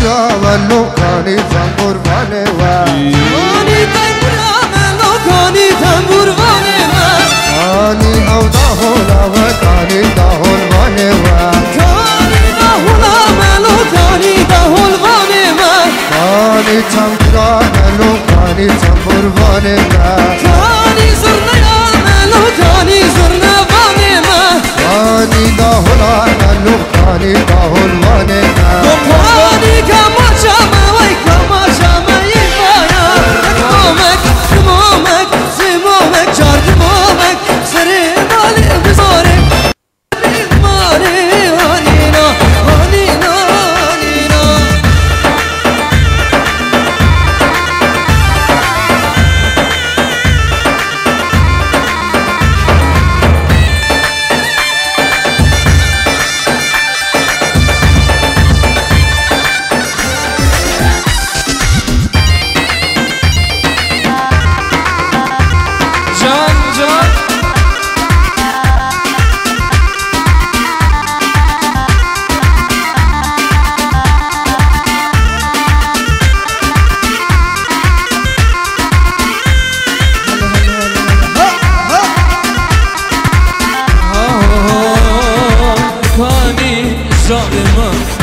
تنبورا ولو کانی تنبور وانه و کانی تنبورا ولو کانی تنبور وانه و کانی او داهولا و کانی داهول وانه و کانی داهولا ولو کانی داهول وانه و کانی تنبورا ولو کانی تنبور وانه و کانی زرنا ولو کانی زرنا وانه و کانی داهولا ولو کانی داهول وانه و کانی کماشا وای کماشا وای بایا کمک کمک زمومک چارد مومک سری مالی بزاره مالی آنینا آنینا آنینا ظالمان